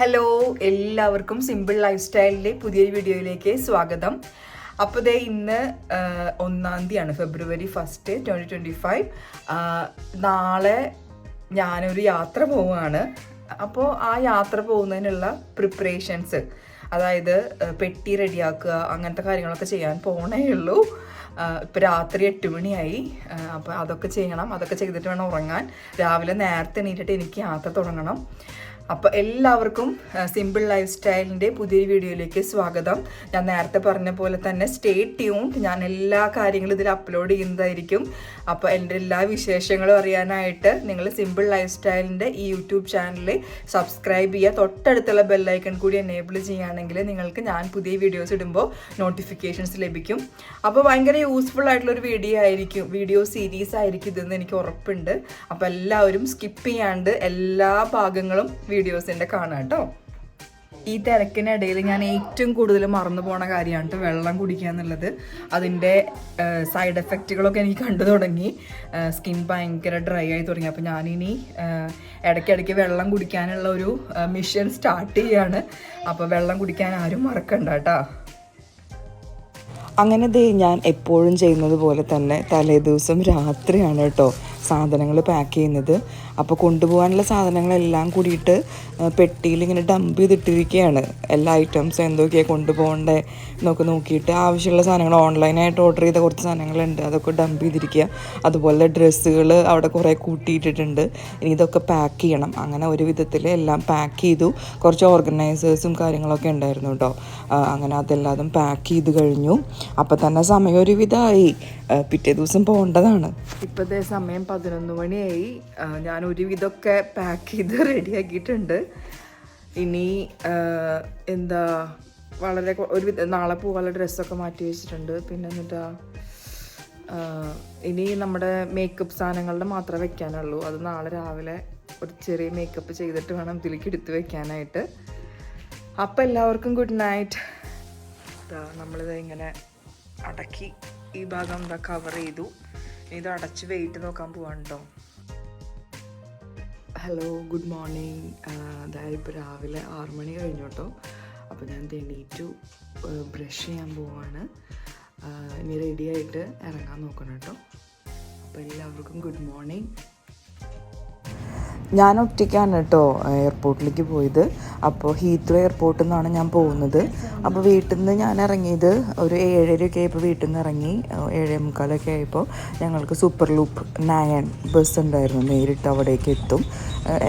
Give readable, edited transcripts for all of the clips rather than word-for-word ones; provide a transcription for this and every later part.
Hello, എല്ലാവർക്കും simple life സ്റ്റൈലിൻ്റെ പുതിയൊരു വീഡിയോയിലേക്ക് സ്വാഗതം. അപ്പോൾ ദേ ഇന്ന് 1-ാം തീയതിയാണ്, ഫെബ്രുവരി 1, 2025. നാളെ ഞാനൊരു യാത്ര പോവുകയാണ്. അപ്പോൾ ആ യാത്ര പോകുന്നതിനുള്ള പ്രിപ്പറേഷൻസ്, അതായത് പെട്ടി റെഡിയാക്കുക, അങ്ങനത്തെ കാര്യങ്ങളൊക്കെ ചെയ്യാൻ പോകണേ ഉള്ളൂ. ഇപ്പോൾ രാത്രി 8 മണിയായി. അപ്പോൾ അതൊക്കെ ചെയ്യണം. അതൊക്കെ ചെയ്തിട്ട് വേണം ഉറങ്ങാൻ. രാവിലെ നേരത്തെ എണീറ്റിട്ട് എനിക്ക് യാത്ര തുടങ്ങണം. അപ്പോൾ എല്ലാവർക്കും സിമ്പിൾ ലൈഫ് സ്റ്റൈലിൻ്റെ പുതിയൊരു വീഡിയോയിലേക്ക് സ്വാഗതം. ഞാൻ നേരത്തെ പറഞ്ഞ പോലെ തന്നെ സ്റ്റേ ട്യൂൺഡ്. ഞാൻ എല്ലാ കാര്യങ്ങളും ഇതിൽ അപ്ലോഡ് ചെയ്യുന്നതായിരിക്കും. അപ്പോൾ എൻ്റെ എല്ലാ വിശേഷങ്ങളും അറിയാനായിട്ട് നിങ്ങൾ സിമ്പിൾ ലൈഫ് സ്റ്റൈലിൻ്റെ ഈ യൂട്യൂബ് ചാനൽ സബ്സ്ക്രൈബ് ചെയ്യുക. തൊട്ടടുത്തുള്ള ബെല്ലൈക്കൺ കൂടി എനേബിൾ ചെയ്യുകയാണെങ്കിൽ നിങ്ങൾക്ക് ഞാൻ പുതിയ വീഡിയോസ് ഇടുമ്പോൾ നോട്ടിഫിക്കേഷൻസ് ലഭിക്കും. അപ്പോൾ ഭയങ്കര യൂസ്ഫുൾ ആയിട്ടുള്ളൊരു വീഡിയോ സീരീസ് ആയിരിക്കും ഇതെന്ന് എനിക്ക് ഉറപ്പുണ്ട്. അപ്പോൾ എല്ലാവരും സ്കിപ്പ് ചെയ്യാണ്ട് എല്ലാ ഭാഗങ്ങളും വീഡിയോസിൻ്റെ കാണാം കേട്ടോ. ഈ തിരക്കിനിടയിൽ ഞാൻ ഏറ്റവും കൂടുതൽ മറന്നു പോണ കാര്യമാണ് വെള്ളം കുടിക്കുക എന്നുള്ളത്. അതിൻ്റെ സൈഡ് എഫക്റ്റുകളൊക്കെ എനിക്ക് കണ്ടു തുടങ്ങി. സ്കിൻ ഭയങ്കര ഡ്രൈ ആയി തുടങ്ങി. അപ്പോൾ ഞാനിനി ഇടയ്ക്കിടയ്ക്ക് വെള്ളം കുടിക്കാനുള്ള ഒരു മിഷൻ സ്റ്റാർട്ട് ചെയ്യാണ്. അപ്പോൾ വെള്ളം കുടിക്കാൻ ആരും മറക്കണ്ട കേട്ടോ. അങ്ങനെ ഞാൻ എപ്പോഴും ചെയ്യുന്നത് പോലെ തന്നെ തലേ ദിവസം രാത്രിയാണ് കേട്ടോ സാധനങ്ങൾ പാക്ക് ചെയ്യുന്നത്. അപ്പോൾ കൊണ്ടുപോകാനുള്ള സാധനങ്ങളെല്ലാം കൂടിയിട്ട് പെട്ടിയിൽ ഇങ്ങനെ ഡംപ് ചെയ്തിട്ടിരിക്കുകയാണ്. എല്ലാ ഐറ്റംസും എന്തൊക്കെയാണ് കൊണ്ടുപോകണ്ടേ എന്നൊക്കെ നോക്കിയിട്ട് ആവശ്യമുള്ള സാധനങ്ങൾ ഓൺലൈനായിട്ട് ഓർഡർ ചെയ്ത കുറച്ച് സാധനങ്ങളുണ്ട്, അതൊക്കെ ഡംപ് ചെയ്തിരിക്കുക. അതുപോലെ ഡ്രസ്സുകൾ അവിടെ കുറേ കൂട്ടിയിട്ടിട്ടുണ്ട്. ഇനി ഇതൊക്കെ പാക്ക് ചെയ്യണം. അങ്ങനെ ഒരു വിധത്തിൽ എല്ലാം പാക്ക് ചെയ്തു. കുറച്ച് ഓർഗനൈസേഴ്സും കാര്യങ്ങളൊക്കെ ഉണ്ടായിരുന്നു കേട്ടോ. അങ്ങനെ അതെല്ലാതും പാക്ക് ചെയ്ത് കഴിഞ്ഞു. അപ്പോൾ തന്നെ സമയം ഒരു വിധമായി. പിറ്റേ ദിവസം പോകേണ്ടതാണ്. ഇപ്പോഴത്തെ സമയം 11 മണിയായി. ഞാൻ ഒരുവിധമൊക്കെ പാക്ക് ചെയ്ത് റെഡിയാക്കിയിട്ടുണ്ട്. ഇനി വളരെ നാളെ പോകാനുള്ള ഡ്രസ്സൊക്കെ മാറ്റി വെച്ചിട്ടുണ്ട്. പിന്നെ ഇനി നമ്മുടെ മേക്കപ്പ് സാധനങ്ങളുടെ മാത്രമേ വെക്കാനുള്ളൂ. അത് നാളെ രാവിലെ ഒരു ചെറിയ മേക്കപ്പ് ചെയ്തിട്ട് വേണം ഇതിലേക്ക് എടുത്ത് വെക്കാനായിട്ട്. അപ്പോൾ എല്ലാവർക്കും ഗുഡ് നൈറ്റ്. നമ്മളിത് ഇങ്ങനെ അടക്കി ഈ ഭാഗം കവർ ചെയ്തു. ഇത് അടച്ച് വെയിറ്റ് നോക്കാൻ പോവാണ് കേട്ടോ. Hello, good morning. അതായത് ഇപ്പോൾ രാവിലെ 6 മണി കഴിഞ്ഞു കേട്ടോ. അപ്പോൾ ഞാൻ എണീറ്റു ബ്രഷ് ചെയ്യാൻ പോവാണ്. ഇനി റെഡിയായിട്ട് ഇറങ്ങാൻ നോക്കണം കേട്ടോ. അപ്പോൾ എല്ലാവർക്കും ഗുഡ് മോർണിംഗ്. ഞാൻ ഒറ്റയ്ക്കാണ് കേട്ടോ എയർപോർട്ടിലേക്ക് പോയത്. അപ്പോൾ ഹീത്രോ എയർപോർട്ടിൽ നിന്നാണ് ഞാൻ പോകുന്നത്. അപ്പോൾ വീട്ടിൽ നിന്ന് ഞാൻ ഇറങ്ങിയത് ഒരു 7:30 ആയപ്പോൾ വീട്ടിൽ നിന്ന് ഇറങ്ങി. 7:45 ആയപ്പോൾ ഞങ്ങൾക്ക് സൂപ്പർ ലൂപ്പ് 9 ബസ് ഉണ്ടായിരുന്നു. നേരിട്ട് അവിടേക്ക് എത്തും.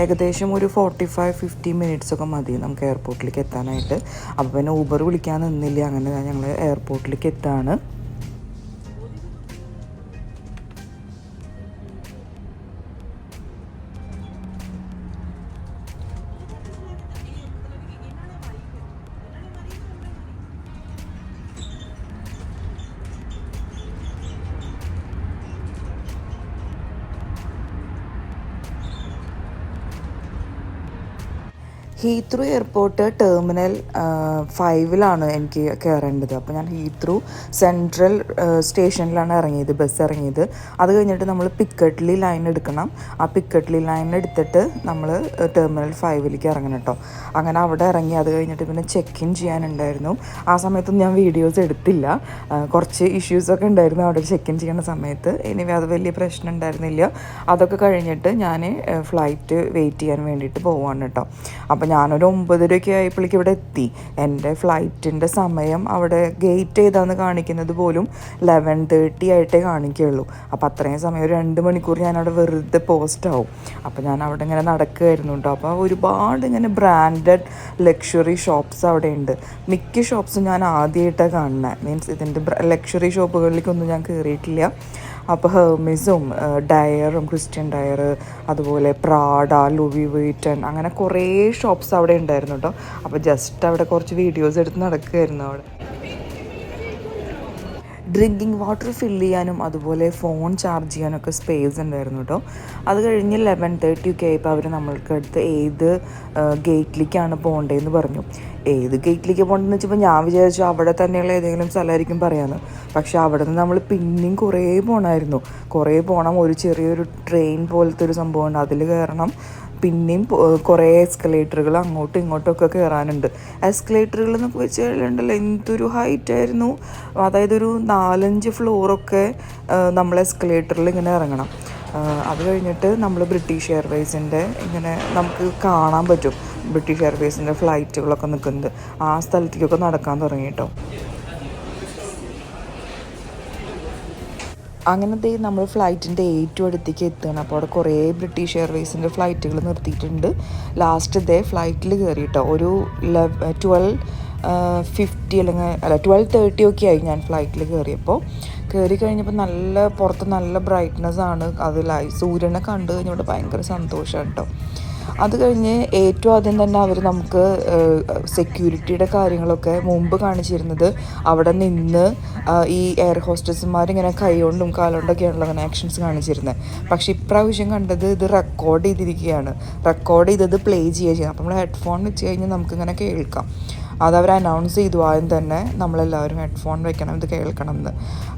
ഏകദേശം ഒരു 45-50 മിനിറ്റ്സൊക്കെ മതി നമുക്ക് എയർപോർട്ടിലേക്ക് എത്താനായിട്ട്. അപ്പോൾ പിന്നെ ഊബർ വിളിക്കാൻ നിന്നില്ല. അങ്ങനെ ഞങ്ങൾ എയർപോർട്ടിലേക്ക് എത്താണ്. ഹീത്രൂ എയർപോർട്ട് ടെർമിനൽ 5 എനിക്ക് കയറേണ്ടത്. അപ്പോൾ ഞാൻ ഹീത്രൂ സെൻട്രൽ സ്റ്റേഷനിലാണ് ബസ് ഇറങ്ങിയത്. അത് കഴിഞ്ഞിട്ട് നമ്മൾ പിക്കട്ട്ലി ലൈൻ എടുക്കണം. ആ പിക്കട്ട്ലി ലൈൻ എടുത്തിട്ട് നമ്മൾ ടെർമിനൽ 5ലേക്ക് ഇറങ്ങണം കേട്ടോ. അങ്ങനെ അവിടെ ഇറങ്ങി അത് കഴിഞ്ഞിട്ട് പിന്നെ ചെക്ക് ഇൻ ചെയ്യാനുണ്ടായിരുന്നു. ആ സമയത്തൊന്നും ഞാൻ വീഡിയോസ് എടുത്തില്ല. കുറച്ച് ഇഷ്യൂസൊക്കെ ഉണ്ടായിരുന്നു അവിടെ ചെക്ക് ഇൻ ചെയ്യുന്ന സമയത്ത്. ഇനി അത് വലിയ പ്രശ്നം ഉണ്ടായിരുന്നില്ല. അതൊക്കെ കഴിഞ്ഞിട്ട് ഞാൻ ഫ്ലൈറ്റ് വെയിറ്റ് ചെയ്യാൻ വേണ്ടിയിട്ട് പോവാണ് കേട്ടോ. അപ്പോൾ ഞാനൊരു 9:30 ആയപ്പോഴേക്ക് ഇവിടെ എത്തി. എൻ്റെ ഫ്ലൈറ്റിൻ്റെ സമയം അവിടെ ഗേറ്റ് ചെയ്താന്ന് കാണിക്കുന്നത് പോലും 11:30 ആയിട്ടേ കാണിക്കുകയുള്ളൂ. അപ്പോൾ അത്രയും സമയം ഒരു 2 മണിക്കൂർ ഞാനവിടെ വെറുതെ പോസ്റ്റ് ആവും. അപ്പോൾ ഞാൻ അവിടെ ഇങ്ങനെ നടക്കുമായിരുന്നു കേട്ടോ. അപ്പോൾ ഒരുപാട് ഇങ്ങനെ ബ്രാൻഡഡ് ലക്ഷറി ഷോപ്സ് അവിടെ ഉണ്ട്. മിക്ക ഷോപ്സും ഞാൻ ആദ്യമായിട്ടാണ് കാണുന്നത്. മീൻസ് ഇതിൻ്റെ ലക്ഷറി ഷോപ്പുകളിലേക്കൊന്നും ഞാൻ കയറിയിട്ടില്ല. അപ്പോൾ ഹെർമിസും ഡയറും ക്രിസ്ത്യൻ ഡയർ, അതുപോലെ പ്രാഡ, ലൂയി വിറ്റൺ, അങ്ങനെ കുറേ ഷോപ്സ് അവിടെ ഉണ്ടായിരുന്നു കേട്ടോ. അപ്പോൾ ജസ്റ്റ് അവിടെ കുറച്ച് വീഡിയോസ് എടുത്ത് നടക്കുമായിരുന്നു അവിടെ. ഡ്രിങ്കിങ് വാട്ടർ ഫില്ല് ചെയ്യാനും അതുപോലെ ഫോൺ ചാർജ് ചെയ്യാനൊക്കെ സ്പേസ് ഉണ്ടായിരുന്നു കേട്ടോ. അത് കഴിഞ്ഞ് 11:30 ആയപ്പോൾ അവർ നമ്മൾക്ക് അടുത്ത് ഏത് ഗേറ്റിലേക്കാണ് പോകേണ്ടതെന്ന് പറഞ്ഞു. ഏത് ഗേറ്റിലേക്ക് പോകേണ്ടതെന്ന് വെച്ചപ്പോൾ ഞാൻ വിചാരിച്ചു അവിടെ തന്നെയുള്ള ഏതെങ്കിലും സ്ഥലമായിരിക്കും പറയാമെന്ന്. പക്ഷെ അവിടെ നിന്ന് നമ്മൾ പിന്നെയും കുറേ പോകണമായിരുന്നു. കുറേ പോകണം. ഒരു ചെറിയൊരു ട്രെയിൻ പോലത്തെ ഒരു സംഭവമുണ്ട്, അതിൽ കയറണം. പിന്നെയും കുറേ എസ്കലേറ്ററുകൾ അങ്ങോട്ടും ഇങ്ങോട്ടും ഒക്കെ കയറാനുണ്ട്. എസ്കലേറ്ററുകൾ എന്നൊക്കെ വെച്ച് കഴിഞ്ഞിട്ടുണ്ടല്ലോ എന്തൊരു ഹൈറ്റായിരുന്നു. അതായത് ഒരു 4-5 ഫ്ലോറൊക്കെ നമ്മൾ എസ്കലേറ്ററിൽ ഇങ്ങനെ ഇറങ്ങണം. അത് കഴിഞ്ഞിട്ട് നമ്മൾ ബ്രിട്ടീഷ് എയർവേസിൻ്റെ ഇങ്ങനെ നമുക്ക് കാണാൻ പറ്റും ബ്രിട്ടീഷ് എയർവേസിൻ്റെ ഫ്ലൈറ്റുകളൊക്കെ നിൽക്കുന്നത്. ആ സ്ഥലത്തേക്കൊക്കെ നടക്കാൻ തുടങ്ങി കേട്ടോ. അങ്ങനത്തെ നമ്മൾ ഫ്ലൈറ്റിൻ്റെ ഏറ്റവും അടുത്തേക്ക് എത്തുകയാണ്. അപ്പോൾ അവിടെ കുറേ ബ്രിട്ടീഷ് എയർവേസിൻ്റെ ഫ്ലൈറ്റുകൾ നിർത്തിയിട്ടുണ്ട്. ലാസ്റ്റ് ഫ്ലൈറ്റിൽ കയറിയിട്ടോ ഒരു 12:50 അല്ലെങ്കിൽ 12:30 ഒക്കെ ആയി ഞാൻ ഫ്ലൈറ്റിൽ കയറി കഴിഞ്ഞപ്പോൾ പുറത്ത് നല്ല ബ്രൈറ്റ്നസ് ആണ്. അതിലായി സൂര്യനെ കണ്ടു കഴിഞ്ഞപ്പോൾ ഭയങ്കര സന്തോഷമാണ് കേട്ടോ. അത് കഴിഞ്ഞ് ഏറ്റവും ആദ്യം തന്നെ അവർ നമുക്ക് സെക്യൂരിറ്റിയുടെ കാര്യങ്ങളൊക്കെ മുമ്പ് കാണിച്ചിരുന്നത് അവിടെ നിന്ന് ഈ എയർ ഹോസ്റ്റസ്മാരിങ്ങനെ കൈകൊണ്ടും കാലുകൊണ്ടൊക്കെയാണല്ലോ അങ്ങനെ ആക്ഷൻസ് കാണിച്ചിരുന്നത്. പക്ഷേ ഇപ്രാവശ്യം കണ്ടത് ഇത് റെക്കോർഡ് ചെയ്തിരിക്കുകയാണ്. റെക്കോർഡ് ചെയ്തത് പ്ലേ ചെയ്യുക. അപ്പോൾ നമ്മൾ ഹെഡ്ഫോൺ വെച്ച് കഴിഞ്ഞാൽ നമുക്കിങ്ങനെ കേൾക്കാം. അതവർ അനൗൺസ് ചെയ്തു ആദ്യം തന്നെ നമ്മളെല്ലാവരും ഹെഡ്ഫോൺ വെക്കണം, ഇത് കേൾക്കണം എന്ന്.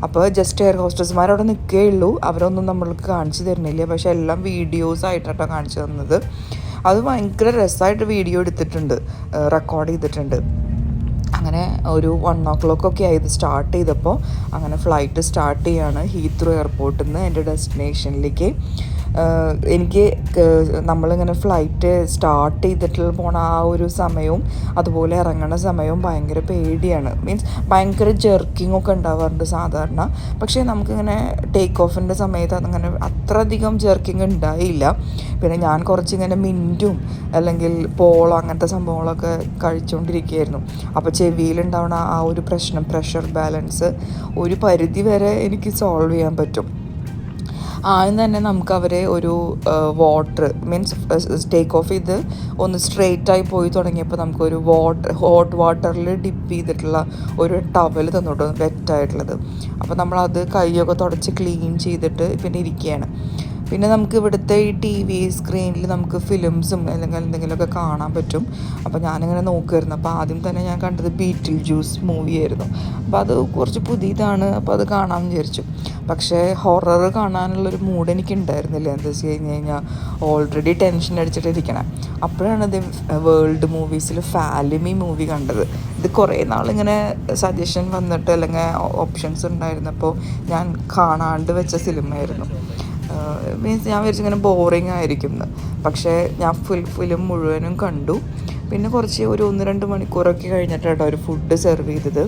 അപ്പോൾ ജസ്റ്റ് എയർ ഹോസ്റ്റസ്മാർ അവിടെ നിൽക്കുകയുള്ളൂ, അവരൊന്നും നമ്മൾക്ക് കാണിച്ചു തരുന്നില്ല. പക്ഷേ എല്ലാം വീഡിയോസായിട്ടാണ് കാണിച്ചു തന്നത്. അത് ഭയങ്കര രസമായിട്ട് വീഡിയോ എടുത്തിട്ടുണ്ട്, റെക്കോർഡ് ചെയ്തിട്ടുണ്ട്. അങ്ങനെ ഒരു 1 o'clock ഒക്കെ ആയത് സ്റ്റാർട്ട് ചെയ്തപ്പോൾ. അങ്ങനെ ഫ്ലൈറ്റ് സ്റ്റാർട്ട് ചെയ്യാണ് ഹീത്രോ എയർപോർട്ടിൽ നിന്ന് എൻ്റെ ഡെസ്റ്റിനേഷനിലേക്ക്. എനിക്ക് നമ്മളിങ്ങനെ ഫ്ലൈറ്റ് സ്റ്റാർട്ട് ചെയ്തിട്ട് പോണ ആ ഒരു സമയവും അതുപോലെ ഇറങ്ങുന്ന സമയവും ഭയങ്കര പേടിയാണ്. മീൻസ് ഭയങ്കര ജെർക്കിംഗ് ഒക്കെ ഉണ്ടാവാറുണ്ട് സാധാരണ. പക്ഷേ നമുക്കിങ്ങനെ ടേക്ക് ഓഫിൻ്റെ സമയത്ത് അതങ്ങനെ അത്രയധികം ജെർക്കിംഗ് ഉണ്ടായില്ല. പിന്നെ ഞാൻ കുറച്ചിങ്ങനെ മിൻറ്റും അല്ലെങ്കിൽ പോളോ അങ്ങനത്തെ സംഭവങ്ങളൊക്കെ കഴിച്ചുകൊണ്ടിരിക്കുകയായിരുന്നു. അപ്പോൾ ചെവിയിലുണ്ടാവുന്ന ആ ഒരു പ്രശ്നം, പ്രഷർ ബാലൻസ് ഒരു പരിധി വരെ എനിക്ക് സോൾവ് ചെയ്യാൻ പറ്റും. ആദ്യം തന്നെ നമുക്ക് അവരെ ഒരു വാട്ടർ മീൻസ് ടേക്ക് ഓഫ് ചെയ്ത് ഒന്ന് സ്ട്രെയിറ്റായി പോയി തുടങ്ങിയപ്പോൾ നമുക്കൊരു ഹോട്ട് വാട്ടറിൽ ഡിപ്പ് ചെയ്തിട്ടുള്ള ഒരു ടവൽ തന്നോട്ട് വെറ്റായിട്ടുള്ളത്. അപ്പോൾ നമ്മളത് കൈയൊക്കെ തുടച്ച് ക്ലീൻ ചെയ്തിട്ട് പിന്നെ ഇരിക്കുകയാണ്. പിന്നെ നമുക്ക് ഇവിടുത്തെ ഈ TV സ്ക്രീനിൽ നമുക്ക് ഫിലിംസും അല്ലെങ്കിൽ എന്തെങ്കിലുമൊക്കെ കാണാൻ പറ്റും. അപ്പോൾ ഞാനിങ്ങനെ നോക്കുമായിരുന്നു. അപ്പോൾ ആദ്യം തന്നെ ഞാൻ കണ്ടത് ബീറ്റിൽ ജ്യൂസ് മൂവിയായിരുന്നു. അപ്പോൾ അത് കുറച്ച് പുതിയതാണ്, അപ്പോൾ അത് കാണാമെന്ന് വിചാരിച്ചു. പക്ഷേ ഹൊറർ കാണാനുള്ളൊരു മൂഡ് എനിക്ക് ഉണ്ടായിരുന്നില്ല. എന്താ വെച്ച് കഴിഞ്ഞാൽ ഓൾറെഡി ടെൻഷൻ അടിച്ചിട്ടിരിക്കണം. അപ്പോഴാണ് ഇത് വേൾഡ് മൂവീസിൽ ഫാലിമി മൂവി കണ്ടത്. ഇത് കുറേ നാളിങ്ങനെ സജഷൻ വന്നിട്ട് അല്ലെങ്കിൽ ഓപ്ഷൻസ് ഉണ്ടായിരുന്നപ്പോൾ ഞാൻ കാണാണ്ട് വെച്ച സിനിമയായിരുന്നു. മീൻസ് ഞാൻ വിചാരിച്ചിങ്ങനെ ബോറിങ് ആയിരിക്കും എന്ന്. പക്ഷേ ഞാൻ ഫിലിം മുഴുവനും കണ്ടു. പിന്നെ ഒരു 1-2 മണിക്കൂറൊക്കെ കഴിഞ്ഞിട്ടാണ് ഒരു ഫുഡ് സെർവ് ചെയ്തത്.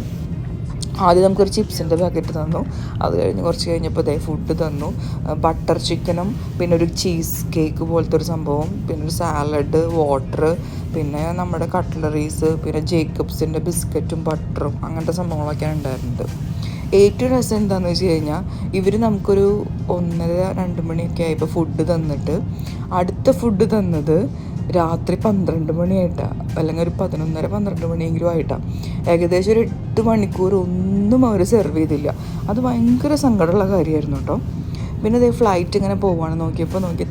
ആദ്യം നമുക്കൊരു ചിപ്സിൻ്റെ പാക്കറ്റ് തന്നു. അത് കഴിഞ്ഞ് കുറച്ച് കഴിഞ്ഞപ്പോൾ ഫുഡ് തന്നു. ബട്ടർ ചിക്കനും പിന്നെ ഒരു ചീസ് കേക്ക് പോലത്തെ ഒരു സംഭവം, പിന്നെ ഒരു സാലഡ്, വാട്ടർ, പിന്നെ നമ്മുടെ കട്ട്ലറീസ്, പിന്നെ ജേക്കബ്സിൻ്റെ ബിസ്ക്കറ്റും ബട്ടറും അങ്ങനത്തെ സംഭവങ്ങളൊക്കെയാണ് ഉണ്ടായിരുന്നത്. ഏറ്റവും രസം എന്താണെന്ന് വെച്ച് കഴിഞ്ഞാൽ ഇവർ നമുക്കൊരു 1:30-2 മണിയൊക്കെ ആയപ്പോൾ ഫുഡ് തന്നിട്ട് അടുത്ത ഫുഡ് തന്നത് രാത്രി 12 മണിയായിട്ടാണ്, അല്ലെങ്കിൽ ഒരു 11:30-12 മണിയെങ്കിലും ആയിട്ടാണ്. ഏകദേശം ഒരു 8 മണിക്കൂർ ഒന്നും അവർ സെർവ് ചെയ്തില്ല. അത് ഭയങ്കര സങ്കടമുള്ള കാര്യമായിരുന്നു കേട്ടോ. പിന്നെ ഫ്ലൈറ്റ് ഇങ്ങനെ പോവുകയാണ്. നോക്കി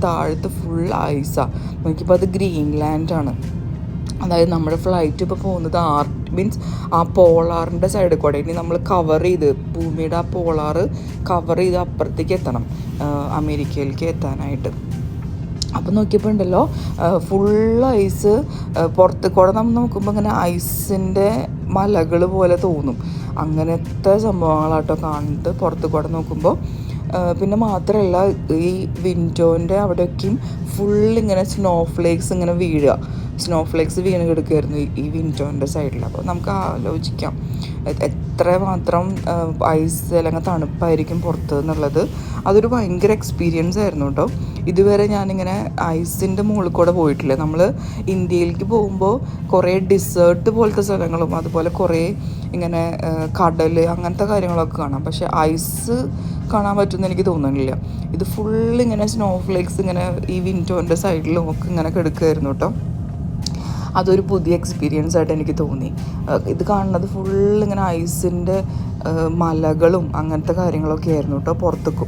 താഴത്ത് ഫുൾ ഐസാണ്. നോക്കിയപ്പോൾ അത് ഗ്രീൻലാൻഡാണ്. അതായത് നമ്മുടെ ഫ്ലൈറ്റ് ഇപ്പോൾ പോകുന്നത് മീൻസ് ആ പോളാറിൻ്റെ സൈഡിൽ കൂടെ. ഇനി നമ്മൾ കവർ ചെയ്ത് ഭൂമിയുടെ ആ പോളാറ് കവർ ചെയ്ത് അപ്പുറത്തേക്ക് എത്തണം, അമേരിക്കയിലേക്ക് എത്താനായിട്ട്. അപ്പം നോക്കിയപ്പോൾ ഉണ്ടല്ലോ ഫുൾ ഐസ്. പുറത്ത് കൂടെ നമ്മൾ നോക്കുമ്പോൾ ഇങ്ങനെ ഐസിൻ്റെ മലകൾ പോലെ തോന്നും. അങ്ങനത്തെ സംഭവങ്ങളാട്ടോ കാണുന്നത് പുറത്ത് കൂടെ നോക്കുമ്പോൾ. പിന്നെ മാത്രമല്ല ഈ വിൻഡോൻ്റെ അവിടെയൊക്കെയും ഫുള്ളിങ്ങനെ സ്നോഫ്ലേക്സ് ഇങ്ങനെ സ്നോഫ്ലേക്സ് വീണ് കിടക്കുമായിരുന്നു ഈ വിൻഡോൻ്റെ സൈഡിൽ. അപ്പോൾ നമുക്ക് ആലോചിക്കാം എത്രമാത്രം ഐസ് അല്ലെങ്കിൽ തണുപ്പായിരിക്കും പുറത്ത് എന്നുള്ളത്. അതൊരു ഭയങ്കര എക്സ്പീരിയൻസ് ആയിരുന്നു കേട്ടോ. ഇതുവരെ ഞാനിങ്ങനെ ഐസിൻ്റെ മുകളിൽ കൂടെ പോയിട്ടില്ല. നമ്മൾ ഇന്ത്യയിലേക്ക് പോകുമ്പോൾ കുറേ ഡിസേർട്ട് പോലത്തെ സ്ഥലങ്ങളും അതുപോലെ കുറേ ഇങ്ങനെ കടൽ അങ്ങനത്തെ കാര്യങ്ങളൊക്കെ കാണാം. പക്ഷേ ഐസ് കാണാൻ പറ്റുമെന്ന് എനിക്ക് തോന്നുന്നില്ല. ഇത് ഫുള്ളിങ്ങനെ സ്നോഫ്ലേക്സ് ഇങ്ങനെ ഈ വിൻഡോൻ്റെ സൈഡിലും ഒക്കെ ഇങ്ങനെ കിടക്കുമായിരുന്നു കേട്ടോ. അതൊരു പുതിയ എക്സ്പീരിയൻസ് ആയിട്ട് എനിക്ക് തോന്നി. ഇത് കാണുന്നത് ഫുള്ളിങ്ങനെ ഐസിൻ്റെ മലകളും അങ്ങനത്തെ കാര്യങ്ങളൊക്കെ ആയിരുന്നു കേട്ടോ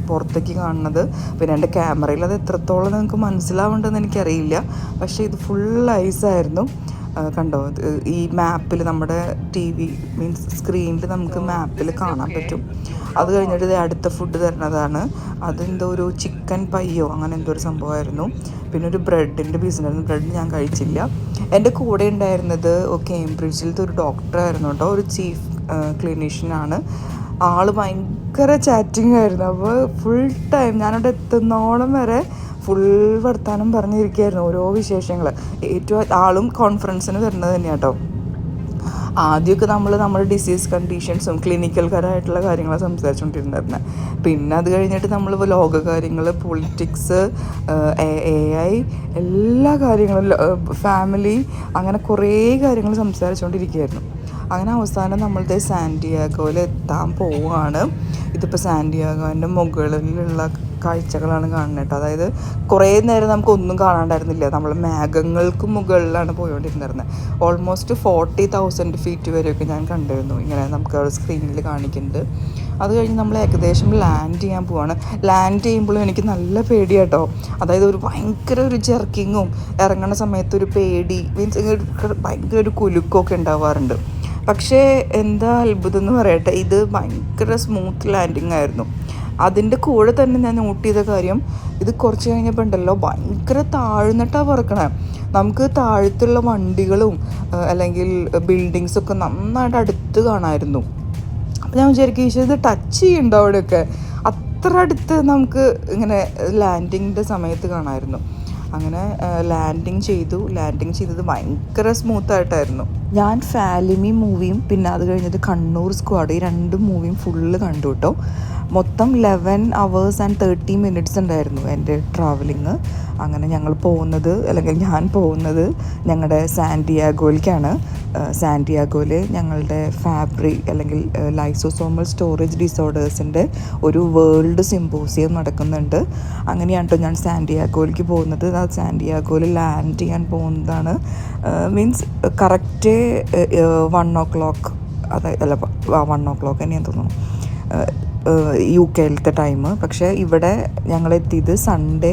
പുറത്തേക്ക് കാണുന്നത്. പിന്നെ എൻ്റെ ക്യാമറയിൽ അത് എത്രത്തോളം നിങ്ങൾക്ക് മനസ്സിലാവേണ്ടതെന്ന് എനിക്കറിയില്ല. പക്ഷേ ഇത് ഫുൾ ഐസായിരുന്നു. കണ്ടോ ഈ മാപ്പിൽ നമ്മുടെ TV മീൻസ് സ്ക്രീനിൽ നമുക്ക് മാപ്പിൽ കാണാൻ പറ്റും. അത് കഴിഞ്ഞിട്ട് അടുത്ത ഫുഡ് തരുന്നതാണ്. അതെന്തോ ഒരു ചിക്കൻ പയ്യോ അങ്ങനെ എന്തോ ഒരു സംഭവമായിരുന്നു. പിന്നെ ഒരു ബ്രെഡിൻ്റെ പീസുണ്ടായിരുന്നു. ബ്രെഡ് ഞാൻ കഴിച്ചില്ല. എൻ്റെ കൂടെ ഉണ്ടായിരുന്നത് കേംബ്രിഡ്ജിലത്തെ ഒരു ഡോക്ടറായിരുന്നു കേട്ടോ, ഒരു ചീഫ് ക്ലിനീഷ്യനാണ്. ആൾ ഭയങ്കര ചാറ്റിംഗ് ആയിരുന്നു. അപ്പോൾ ഫുൾ ടൈം ഞാനവിടെ എത്തുന്നോളം വരെ ഫുൾ വർത്താനം പറഞ്ഞിരിക്കുകയായിരുന്നു, ഓരോ വിശേഷങ്ങൾ. ഏറ്റവും ആളും കോൺഫറൻസിന് വരുന്നത് തന്നെയാണ് കേട്ടോ. ആദ്യമൊക്കെ നമ്മുടെ ഡിസീസ് കണ്ടീഷൻസും ക്ലിനിക്കൽകാരായിട്ടുള്ള കാര്യങ്ങളാണ് സംസാരിച്ചുകൊണ്ടിരുന്നത്. പിന്നെ അത് കഴിഞ്ഞിട്ട് നമ്മൾ ലോക കാര്യങ്ങൾ, പൊളിറ്റിക്സ്, AI, എല്ലാ കാര്യങ്ങളും, ഫാമിലി, അങ്ങനെ കുറേ കാര്യങ്ങൾ സംസാരിച്ചുകൊണ്ടിരിക്കുകയായിരുന്നു. അങ്ങനെ അവസാനം നമ്മളുടെ സാന്റിയാഗോയിൽ എത്താൻ പോവുകയാണ്. ഇതിപ്പോൾ സാന്റിയാഗോൻ്റെ മുകളിലുള്ള കാഴ്ചകളാണ് കാണുന്നത് കേട്ടോ. അതായത് കുറേ നേരം നമുക്കൊന്നും കാണാണ്ടായിരുന്നില്ല. നമ്മൾ മേഘങ്ങൾക്ക് മുകളിലാണ് പോയോണ്ടിരുന്നിരുന്നത്. ഓൾമോസ്റ്റ് 40,000 ഫീറ്റ് വരെയൊക്കെ ഞാൻ കണ്ടിരുന്നു, ഇങ്ങനെ നമുക്ക് അവിടെ സ്ക്രീനിൽ കാണിക്കുന്നുണ്ട്. അത് കഴിഞ്ഞ് നമ്മൾ ഏകദേശം ലാൻഡ് ചെയ്യാൻ പോവാണ്. ലാൻഡ് ചെയ്യുമ്പോഴും എനിക്ക് നല്ല പേടിയാട്ടോ. അതായത് ഒരു ഭയങ്കര ഒരു ജെർക്കിങ്ങും, ഇറങ്ങുന്ന സമയത്ത് ഒരു പേടി, മീൻസ് ഭയങ്കര ഒരു കുലുക്കമൊക്കെ ഉണ്ടാവാറുണ്ട്. പക്ഷേ എന്താ അത്ഭുതം എന്ന് പറയട്ടെ, ഇത് ഭയങ്കര സ്മൂത്ത് ലാൻഡിങ് ആയിരുന്നു. അതിൻ്റെ കൂടെ തന്നെ ഞാൻ നോട്ട് ചെയ്ത കാര്യം, ഇത് കുറച്ച് കഴിഞ്ഞപ്പോൾ ഉണ്ടല്ലോ ഭയങ്കര താഴ്ന്നിട്ടാണ് പറക്കണേ. നമുക്ക് താഴത്തുള്ള വണ്ടികളും അല്ലെങ്കിൽ ബിൽഡിങ്സൊക്കെ നന്നായിട്ട് അടുത്ത് കാണാമായിരുന്നു. അപ്പോൾ ഞാൻ വിചാരിക്കും ഈശ്വര ഇത് ടച്ച് ചെയ്യുന്നുണ്ടോ അവിടെയൊക്കെ, അത്ര അടുത്ത് നമുക്ക് ഇങ്ങനെ ലാൻഡിങ്ങിൻ്റെ സമയത്ത് കാണാമായിരുന്നു. അങ്ങനെ ലാൻഡിങ് ചെയ്തത് ഭയങ്കര സ്മൂത്തായിട്ടായിരുന്നു. ഞാൻ ഫാലിമി മൂവിയും പിന്നെ അത് കഴിഞ്ഞത് കണ്ണൂർ സ്ക്വാഡ്, ഈ 2 മൂവിയും ഫുള്ള് കണ്ടു കേട്ടോ. മൊത്തം 11 hours and 30 minutes ഉണ്ടായിരുന്നു എൻ്റെ ട്രാവലിങ്. അങ്ങനെ ഞാൻ പോകുന്നത് ഞങ്ങളുടെ സാന്റിയാഗോയിലേക്കാണ്. സാന്റിയാഗോയിൽ ഞങ്ങളുടെ ഫാബ്രിക് അല്ലെങ്കിൽ ലൈസോസോമൽ സ്റ്റോറേജ് ഡിസോർഡേഴ്സിൻ്റെ ഒരു വേൾഡ് സിമ്പോസിയം നടക്കുന്നുണ്ട്. അങ്ങനെയാണ് കേട്ടോ ഞാൻ സാന്റിയാഗോയിലേക്ക് പോകുന്നത്. ആ സാന്റിയാഗോയിൽ ലാൻഡ് ചെയ്യാൻ പോകുന്നതാണ്. മീൻസ് കറക്റ്റ് 1 o'clock, അതായത് 1 o'clock തന്നെയാണ് തോന്നുന്നു UK ടൈം. പക്ഷേ ഇവിടെ ഞങ്ങളെത്തിയത് സൺഡേ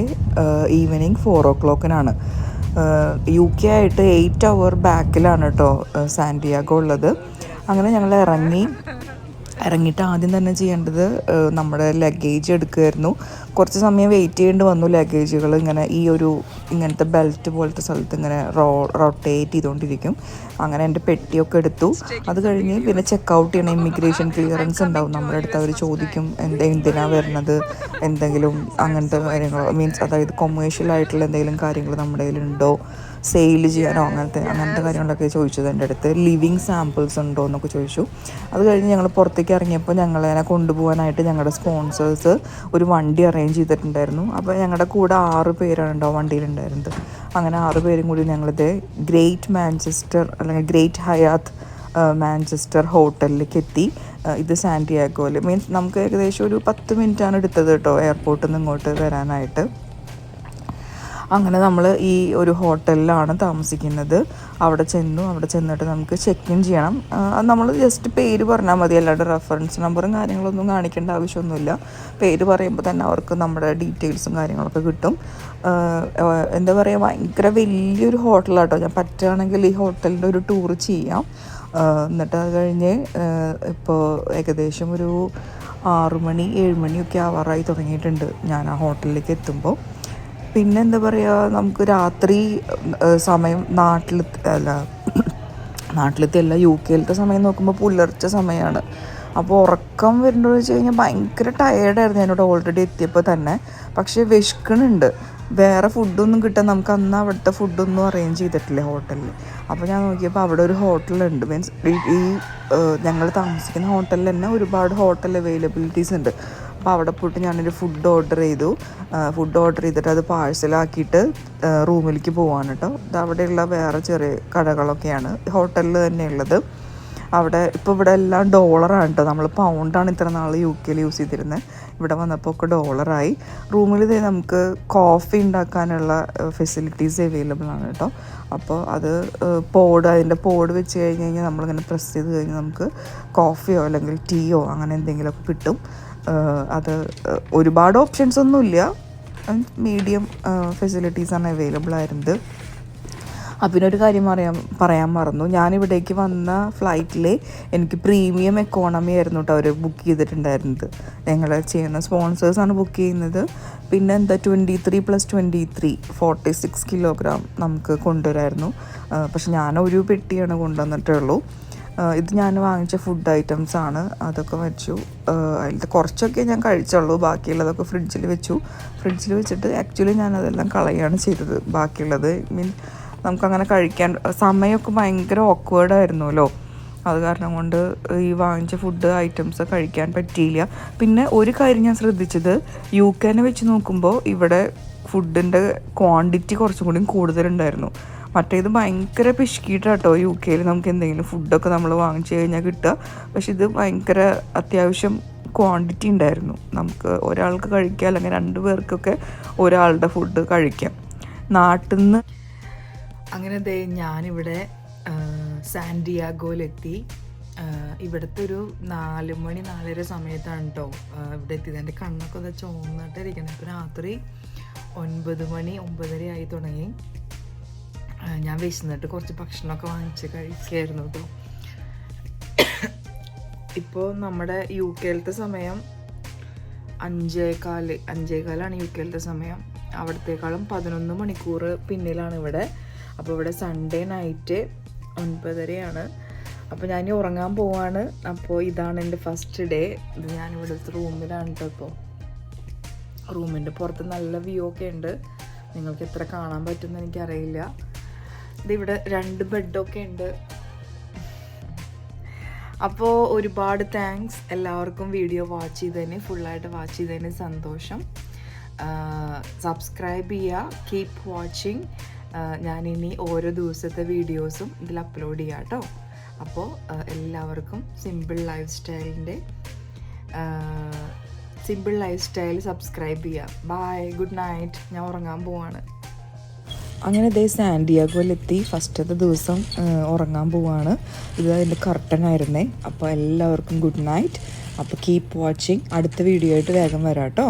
ഈവനിങ് 4 o'clock UK ആയിട്ട് 8 hour ബാക്കിലാണ് കേട്ടോ സാന്റിയാഗോ ഉള്ളത്. അങ്ങനെ ഞങ്ങൾ ഇറങ്ങിയിട്ട് ആദ്യം തന്നെ ചെയ്യേണ്ടത് നമ്മുടെ ലഗേജ് എടുക്കുമായിരുന്നു. കുറച്ച് സമയം വെയിറ്റ് ചെയ്യേണ്ടി വന്നു. ലഗേജുകൾ ഇങ്ങനത്തെ ബെൽറ്റ് പോലത്തെ സ്ഥലത്ത് ഇങ്ങനെ റൊട്ടേറ്റ് ചെയ്തുകൊണ്ടിരിക്കും. അങ്ങനെ എൻ്റെ പെട്ടിയൊക്കെ എടുത്തു. അത് കഴിഞ്ഞ് പിന്നെ ചെക്കൗട്ട് ചെയ്യണം. ഇമിഗ്രേഷൻ ക്ലിയറൻസ് ഉണ്ടാവും നമ്മുടെ അടുത്ത്. അവർ ചോദിക്കും എന്തിനാണ് വരുന്നത്, എന്തെങ്കിലും അങ്ങനത്തെ കാര്യങ്ങളോ, മീൻസ് അതായത് കൊമേഴ്ഷ്യൽ ആയിട്ടുള്ള എന്തെങ്കിലും കാര്യങ്ങൾ നമ്മുടെ കയ്യിലുണ്ടോ, സെയിൽ ചെയ്യാനോ അങ്ങനത്തെ കാര്യങ്ങളൊക്കെ ചോദിച്ചത് എൻ്റെ അടുത്ത്. ലിവിങ് സാമ്പിൾസ് ഉണ്ടോ എന്നൊക്കെ ചോദിച്ചു. അത് കഴിഞ്ഞ് ഞങ്ങൾ പുറത്തേക്ക് ഇറങ്ങിയപ്പോൾ ഞങ്ങളെ കൊണ്ടുപോകാനായിട്ട് ഞങ്ങളുടെ സ്പോൺസേഴ്സ് ഒരു വണ്ടി അറേഞ്ച് ചെയ്തിട്ടുണ്ടായിരുന്നു. അപ്പോൾ ഞങ്ങളുടെ കൂടെ 6 പേരാണ് വണ്ടിയിലുണ്ടായിരുന്നത്. അങ്ങനെ 6 പേരും കൂടി ഞങ്ങളിത് ഗ്രേറ്റ് മാഞ്ചസ്റ്റർ അല്ലെങ്കിൽ ഗ്രേറ്റ് ഹയാത്ത് മാഞ്ചസ്റ്റർ ഹോട്ടലിലേക്ക് എത്തി. ഇത് സാന്റിയാഗോയിൽ. മീൻസ് നമുക്ക് ഏകദേശം ഒരു 10 മിനിറ്റാണ് എടുത്തത് കേട്ടോ എയർപോർട്ടിൽ നിന്ന് ഇങ്ങോട്ട് വരാനായിട്ട്. അങ്ങനെ നമ്മൾ ഈ ഒരു ഹോട്ടലിലാണ് താമസിക്കുന്നത്. അവിടെ ചെന്നിട്ട് നമുക്ക് ചെക്ക് ഇൻ ചെയ്യണം. അത് നമ്മൾ ജസ്റ്റ് പേര് പറഞ്ഞാൽ മതി, അല്ലാണ്ട് റെഫറൻസ് നമ്പറും കാര്യങ്ങളൊന്നും കാണിക്കേണ്ട ആവശ്യമൊന്നുമില്ല. പേര് പറയുമ്പോൾ തന്നെ അവർക്ക് നമ്മുടെ ഡീറ്റെയിൽസും കാര്യങ്ങളൊക്കെ കിട്ടും. എന്താ പറയുക, ഭയങ്കര വലിയൊരു ഹോട്ടലാട്ടോ. ഞാൻ പറ്റുകയാണെങ്കിൽ ഈ ഹോട്ടലിൻ്റെ ഒരു ടൂറ് ചെയ്യാം. എന്നിട്ട് അത് കഴിഞ്ഞ് ഇപ്പോൾ ഏകദേശം ഒരു 6 മണി 7 മണിയൊക്കെ ആവാറായി തുടങ്ങിയിട്ടുണ്ട് ഞാൻ ആ ഹോട്ടലിലേക്ക് എത്തുമ്പോൾ. പിന്നെ എന്താ പറയുക, നമുക്ക് രാത്രി സമയം നാട്ടിലത്തെ അല്ല UK സമയം നോക്കുമ്പോൾ പുലർച്ചെ സമയമാണ്. അപ്പോൾ ഉറക്കം വരുന്നതെന്ന് വെച്ച് കഴിഞ്ഞാൽ ഭയങ്കര ടയേർഡായിരുന്നു ഞാനിവിടെ ഓൾറെഡി എത്തിയപ്പോൾ തന്നെ. പക്ഷേ വിശക്കണുണ്ട്. വേറെ ഫുഡൊന്നും കിട്ടാൻ നമുക്ക് അന്ന് അവിടുത്തെ ഫുഡൊന്നും അറേഞ്ച് ചെയ്തിട്ടില്ല ഹോട്ടലിൽ. അപ്പോൾ ഞാൻ നോക്കിയപ്പോൾ അവിടെ ഒരു ഹോട്ടലുണ്ട്. മീൻസ് ഈ ഞങ്ങൾ താമസിക്കുന്ന ഹോട്ടലിൽ തന്നെ ഒരുപാട് ഹോട്ടൽ അവൈലബിലിറ്റീസ് ഉണ്ട്. അപ്പോൾ അവിടെ പോയിട്ട് ഞാനൊരു ഫുഡ് ഓർഡർ ചെയ്തിട്ട് അത് പാഴ്സലാക്കിയിട്ട് റൂമിലേക്ക് പോവാണ് കേട്ടോ. ഇത് അവിടെയുള്ള വേറെ ചെറിയ കടകളൊക്കെയാണ് ഹോട്ടലിൽ തന്നെയുള്ളത്. ഇവിടെ എല്ലാം ഡോളറാണ് കേട്ടോ. നമ്മൾ പൗണ്ടാണ് ഇത്ര നാൾ UK യൂസ് ചെയ്തിരുന്നത്. ഇവിടെ വന്നപ്പോൾ ഒക്കെ ഡോളറായി. റൂമിൽ നമുക്ക് കോഫി ഉണ്ടാക്കാനുള്ള ഫെസിലിറ്റീസ് അവൈലബിൾ ആണ് കേട്ടോ. അപ്പോൾ അത് അതിൻ്റെ പോഡ് വെച്ച് കഴിഞ്ഞാൽ നമ്മളിങ്ങനെ പ്രസ് ചെയ്ത് കഴിഞ്ഞാൽ നമുക്ക് കോഫിയോ അല്ലെങ്കിൽ ടീയോ അങ്ങനെ എന്തെങ്കിലുമൊക്കെ കിട്ടും. അത് ഒരുപാട് ഓപ്ഷൻസ് ഒന്നുമില്ല, മീഡിയം ഫെസിലിറ്റീസാണ് അവൈലബിൾ ആയിരുന്നത്. പിന്നെ ഒരു കാര്യം പറയാൻ മറന്നു. ഞാനിവിടേക്ക് വന്ന ഫ്ലൈറ്റിൽ എനിക്ക് പ്രീമിയം എക്കോണമി ആയിരുന്നു കേട്ടോ അവർ ബുക്ക് ചെയ്തിട്ടുണ്ടായിരുന്നത്. ഞങ്ങൾ ചെയ്യുന്ന സ്പോൺസേഴ്സാണ് ബുക്ക് ചെയ്യുന്നത്. പിന്നെ എന്താ 23+23 46 കിലോഗ്രാം നമുക്ക് കൊണ്ടുവരായിരുന്നു. പക്ഷെ ഞാനൊരു പെട്ടിയാണ് കൊണ്ടുവന്നിട്ടുള്ളൂ. ഇത് ഞാൻ വാങ്ങിച്ച ഫുഡ് ഐറ്റംസ് ആണ്. അതൊക്കെ വെച്ചു. അതിലത്തെ കുറച്ചൊക്കെ ഞാൻ കഴിച്ചുള്ളൂ. ബാക്കിയുള്ളതൊക്കെ ഫ്രിഡ്ജിൽ വെച്ചിട്ട് ആക്ച്വലി ഞാനതെല്ലാം കളയുകയാണ് ചെയ്തത്. ബാക്കിയുള്ളത് നമുക്കങ്ങനെ കഴിക്കാൻ സമയമൊക്കെ ഭയങ്കര ഓക്വേർഡായിരുന്നല്ലോ. അത് കാരണം കൊണ്ട് ഈ വാങ്ങിച്ച ഫുഡ് ഐറ്റംസ് കഴിക്കാൻ പറ്റിയില്ല. പിന്നെ ഒരു കാര്യം ഞാൻ ശ്രദ്ധിച്ചത്, UK വെച്ച് നോക്കുമ്പോൾ ഇവിടെ ഫുഡിൻ്റെ ക്വാണ്ടിറ്റി കുറച്ചും കൂടി കൂടുതലുണ്ടായിരുന്നു. മറ്റേത് ഭയങ്കര പിശുക്കിയിട്ടാട്ടോ UK നമുക്ക് എന്തെങ്കിലും ഫുഡൊക്കെ നമ്മൾ വാങ്ങിച്ചു കഴിഞ്ഞാൽ കിട്ടുക. പക്ഷെ ഇത് ഭയങ്കര അത്യാവശ്യം ക്വാണ്ടിറ്റി ഉണ്ടായിരുന്നു. നമുക്ക് ഒരാൾക്ക് കഴിക്കാം, അല്ലെങ്കിൽ 2 പേർക്കൊക്കെ ഒരാളുടെ ഫുഡ് കഴിക്കാം. നാട്ടിൽ നിന്ന് അങ്ങനെ ഞാനിവിടെ സാൻഡിയാഗോയിലെത്തി. ഇവിടുത്തെ ഒരു 4 മണി 4:30 സമയത്താണ് കേട്ടോ ഇവിടെ എത്തിയത്. എൻ്റെ കണ്ണൊക്കെ ഒന്ന് ചോന്നിട്ടിരിക്കുന്നത്. ഇപ്പോൾ രാത്രി 9 മണി 9:30 ആയി തുടങ്ങി. ഞാൻ വിശന്നിട്ട് കുറച്ച് ഭക്ഷണമൊക്കെ വാങ്ങിച്ച് കഴിക്കായിരുന്നു കേട്ടോ. ഇപ്പോൾ നമ്മുടെ UK സമയം 5:15 UK സമയം. അവിടത്തേക്കാളും 11 മണിക്കൂർ പിന്നിലാണ് ഇവിടെ. അപ്പോൾ ഇവിടെ സൺഡേ നൈറ്റ് 9:30 അപ്പോൾ ഞാൻ ഉറങ്ങാൻ പോവാണ്. അപ്പോൾ ഇതാണ് എൻ്റെ ഫസ്റ്റ് ഡേ. ഇത് ഞാനിവിടുത്തെ റൂമിലാണ് കേട്ടോ. ഇപ്പോൾ റൂമിൻ്റെ പുറത്ത് നല്ല വ്യൂ ഒക്കെ ഉണ്ട്. നിങ്ങൾക്ക് എത്ര കാണാൻ പറ്റുമെന്ന് എനിക്കറിയില്ല. ഇതിവിടെ 2 ബെഡൊക്കെ ഉണ്ട്. അപ്പോൾ ഒരുപാട് താങ്ക്സ് എല്ലാവർക്കും വീഡിയോ ഫുള്ളായിട്ട് വാച്ച് ചെയ്തതിന് സന്തോഷം. സബ്സ്ക്രൈബ് ചെയ്യുക, കീപ്പ് വാച്ചിങ്. ഞാനിനി ഓരോ ദിവസത്തെ വീഡിയോസും ഇതിൽ അപ്ലോഡ് ചെയ്യാം കേട്ടോ. അപ്പോൾ എല്ലാവർക്കും സിമ്പിൾ ലൈഫ് സ്റ്റൈൽ സബ്സ്ക്രൈബ് ചെയ്യുക. Bye, good night. ഞാൻ ഉറങ്ങാൻ പോവാണ്. അങ്ങനെ സാൻഡിയാഗോയിലെത്തി. ഫസ്റ്റത്തെ ദിവസം ഉറങ്ങാൻ പോവാണ്. ഇത് അതിൻ്റെ കർട്ടനായിരുന്നേ. അപ്പോൾ എല്ലാവർക്കും ഗുഡ് നൈറ്റ്. അപ്പോൾ കീപ്പ് വാച്ചിങ്. അടുത്ത വീഡിയോ ആയിട്ട് വേഗം വരാം കേട്ടോ.